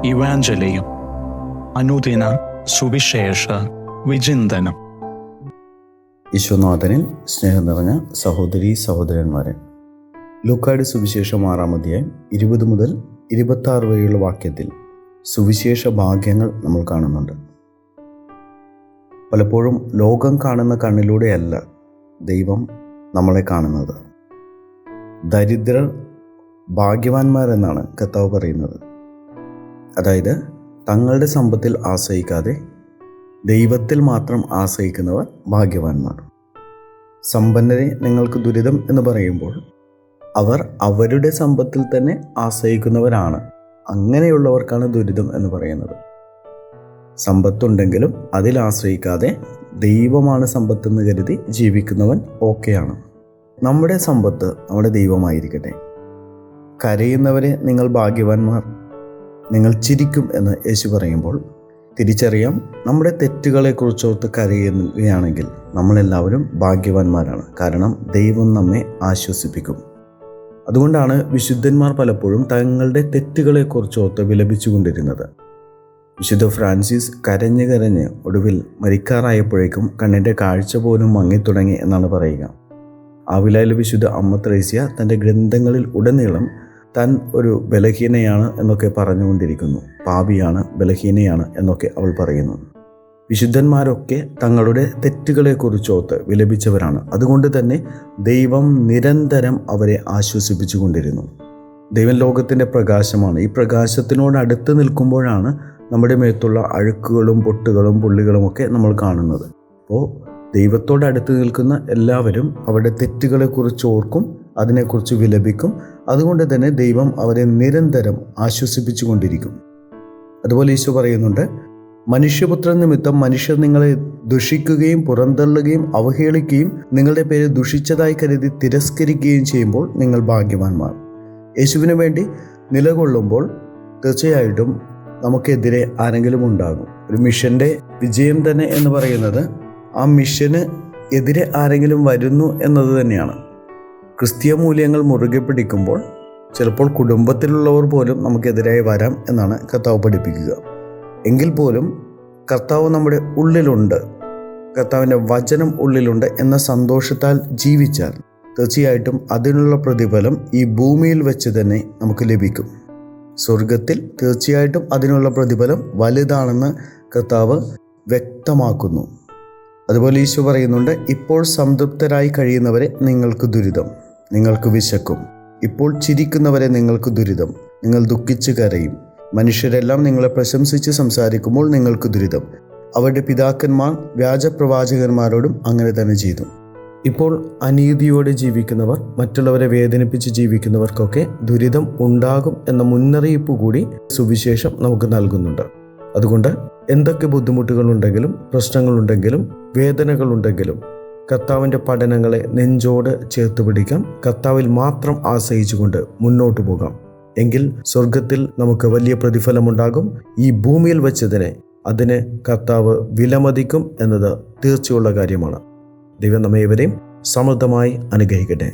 ഇവാഞ്ചലിയും അനുദിന സുവിശേഷ വിചിന്തനം. ഈശോനാഥനിൽ സ്നേഹം നിറഞ്ഞ സഹോദരീ സഹോദരന്മാരെ, ലൂക്കായുടെ സുവിശേഷം 6-ാം അധ്യായം 20 മുതൽ 26 വരെയുള്ള വാക്യത്തിൽ സുവിശേഷ ഭാഗ്യങ്ങൾ നമ്മൾ കാണുന്നുണ്ട്. പലപ്പോഴും ലോകം കാണുന്ന കണ്ണിലൂടെയല്ല ദൈവം നമ്മളെ കാണുന്നത്. ദരിദ്രർ ഭാഗ്യവാന്മാരെന്നാണ് കർത്താവ് പറയുന്നത്. അതായത് തങ്ങളുടെ സമ്പത്തിൽ ആശ്രയിക്കാതെ ദൈവത്തിൽ മാത്രം ആശ്രയിക്കുന്നവർ ഭാഗ്യവാന്മാർ. സമ്പന്നരെ നിങ്ങൾക്ക് ദുരിതം എന്ന് പറയുമ്പോൾ അവർ അവരുടെ സമ്പത്തിൽ തന്നെ ആശ്രയിക്കുന്നവരാണ്. അങ്ങനെയുള്ളവർക്കാണ് ദുരിതം എന്ന് പറയുന്നത്. സമ്പത്തുണ്ടെങ്കിലും അതിൽ ആശ്രയിക്കാതെ ദൈവമാണ് സമ്പത്തെന്ന് കരുതി ജീവിക്കുന്നവൻ ഓക്കെയാണ്. നമ്മുടെ സമ്പത്ത് നമ്മുടെ ദൈവമായിരിക്കട്ടെ. കരയുന്നവരെ നിങ്ങൾ ഭാഗ്യവാന്മാർ, നിങ്ങൾ ചിരിക്കും എന്ന് യേശു പറയുമ്പോൾ തിരിച്ചറിയാം, നമ്മുടെ തെറ്റുകളെക്കുറിച്ചോർത്ത് കരയുകയാണെങ്കിൽ നമ്മളെല്ലാവരും ഭാഗ്യവാന്മാരാണ്. കാരണം ദൈവം നമ്മെ ആശ്വസിപ്പിക്കും. അതുകൊണ്ടാണ് വിശുദ്ധന്മാർ പലപ്പോഴും തങ്ങളുടെ വിലപിച്ചു കൊണ്ടിരുന്നത്. വിശുദ്ധ ഫ്രാൻസിസ് കരഞ്ഞ് ഒടുവിൽ മരിക്കാറായപ്പോഴേക്കും കണ്ണിൻ്റെ കാഴ്ച പോലും മങ്ങിത്തുടങ്ങി എന്നാണ് പറയുക. ആവിലായിലെ വിശുദ്ധ അമ്മ ത്രേസ്യ തൻ്റെ ഗ്രന്ഥങ്ങളിൽ ഉടനീളം താൻ ഒരു ബലഹീനയാണ് എന്നൊക്കെ പറഞ്ഞുകൊണ്ടിരിക്കുന്നു. പാപിയാണ്, ബലഹീനയാണ് എന്നൊക്കെ അവൾ പറയുന്നു. വിശുദ്ധന്മാരൊക്കെ തങ്ങളുടെ തെറ്റുകളെക്കുറിച്ചോർത്ത് വിലപിച്ചവരാണ്. അതുകൊണ്ട് തന്നെ ദൈവം നിരന്തരം അവരെ ആശ്വസിപ്പിച്ചു കൊണ്ടിരുന്നു. ദൈവം ലോകത്തിൻ്റെ പ്രകാശമാണ്. ഈ പ്രകാശത്തിനോട് അടുത്ത് നിൽക്കുമ്പോഴാണ് നമ്മുടെ മേത്തുള്ള അഴുക്കുകളും പൊട്ടുകളും പുള്ളികളും ഒക്കെ നമ്മൾ കാണുന്നത്. അപ്പോൾ ദൈവത്തോട് അടുത്ത് നിൽക്കുന്ന എല്ലാവരും അവരുടെ തെറ്റുകളെക്കുറിച്ച് ഓർക്കും, അതിനെക്കുറിച്ച് വിലപിക്കും. അതുകൊണ്ട് തന്നെ ദൈവം അവരെ നിരന്തരം ആശ്വസിപ്പിച്ചു കൊണ്ടിരിക്കും. അതുപോലെ ഈശോ പറയുന്നുണ്ട്, മനുഷ്യപുത്രൻ നിമിത്തം മനുഷ്യർ നിങ്ങളെ ദുഷിക്കുകയും പുറന്തള്ളുകയും അവഹേളിക്കുകയും നിങ്ങളുടെ പേര് ദുഷിച്ചതായി കരുതി തിരസ്കരിക്കുകയും ചെയ്യുമ്പോൾ നിങ്ങൾ ഭാഗ്യവാന്മാർ. യേശുവിന് വേണ്ടി നിലകൊള്ളുമ്പോൾ തീർച്ചയായിട്ടും നമുക്കെതിരെ ആരെങ്കിലും ഉണ്ടാകും. ഒരു മിഷൻ്റെ വിജയം തന്നെ എന്ന് പറയുന്നത് ആ മിഷന് എതിരെ ആരെങ്കിലും വരുന്നു എന്നത് തന്നെയാണ്. ക്രിസ്തീയ മൂല്യങ്ങൾ മുറുകെ പിടിക്കുമ്പോൾ ചിലപ്പോൾ കുടുംബത്തിലുള്ളവർ പോലും നമുക്കെതിരായി വരാം എന്നാണ് കർത്താവ് പഠിപ്പിക്കുക. എങ്കിൽ പോലും കർത്താവ് നമ്മുടെ ഉള്ളിലുണ്ട്, കർത്താവിൻ്റെ വചനം ഉള്ളിലുണ്ട് എന്ന സന്തോഷത്താൽ ജീവിച്ചാൽ തീർച്ചയായിട്ടും അതിനുള്ള പ്രതിഫലം ഈ ഭൂമിയിൽ വെച്ച് തന്നെ നമുക്ക് ലഭിക്കും. സ്വർഗത്തിൽ തീർച്ചയായിട്ടും അതിനുള്ള പ്രതിഫലം വലുതാണെന്ന് കർത്താവ് വ്യക്തമാക്കുന്നു. അതുപോലെ ഈശോ പറയുന്നുണ്ട്, ഇപ്പോൾ സംതൃപ്തരായി കഴിയുന്നവരെ നിങ്ങൾക്ക് ദുരിതം, നിങ്ങൾക്ക് വിശക്കും. ഇപ്പോൾ ചിരിക്കുന്നവരെ നിങ്ങൾക്ക് ദുരിതം, നിങ്ങൾ ദുഃഖിച്ച് കരയും. മനുഷ്യരെല്ലാം നിങ്ങളെ പ്രശംസിച്ച് സംസാരിക്കുമ്പോൾ നിങ്ങൾക്ക് ദുരിതം. അവരുടെ പിതാക്കന്മാർ വ്യാജപ്രവാചകന്മാരോടും അങ്ങനെ തന്നെ ചെയ്തു. ഇപ്പോൾ അനീതിയോടെ ജീവിക്കുന്നവർ, മറ്റുള്ളവരെ വേദനിപ്പിച്ച് ജീവിക്കുന്നവർക്കൊക്കെ ദുരിതം ഉണ്ടാകും എന്ന മുന്നറിയിപ്പ് കൂടി സുവിശേഷം നമുക്ക് നൽകുന്നുണ്ട്. അതുകൊണ്ട് എന്തൊക്കെ ബുദ്ധിമുട്ടുകളുണ്ടെങ്കിലും, പ്രശ്നങ്ങളുണ്ടെങ്കിലും, വേദനകളുണ്ടെങ്കിലും കർത്താവിൻ്റെ പഠനങ്ങളെ നെഞ്ചോട് ചേർത്ത് പിടിക്കാം. കർത്താവിൽ മാത്രം ആശ്രയിച്ചുകൊണ്ട് മുന്നോട്ട് പോകാം. എങ്കിൽ സ്വർഗത്തിൽ നമുക്ക് വലിയ പ്രതിഫലമുണ്ടാകും. ഈ ഭൂമിയിൽ വെച്ച് തന്നെ അതിനെ കർത്താവ് വിലമതിക്കും എന്നത് തീർച്ചയുള്ള കാര്യമാണ്. ദൈവം നമ്മെ ഇവരെയും സമൃദ്ധമായി അനുഗ്രഹിക്കട്ടെ.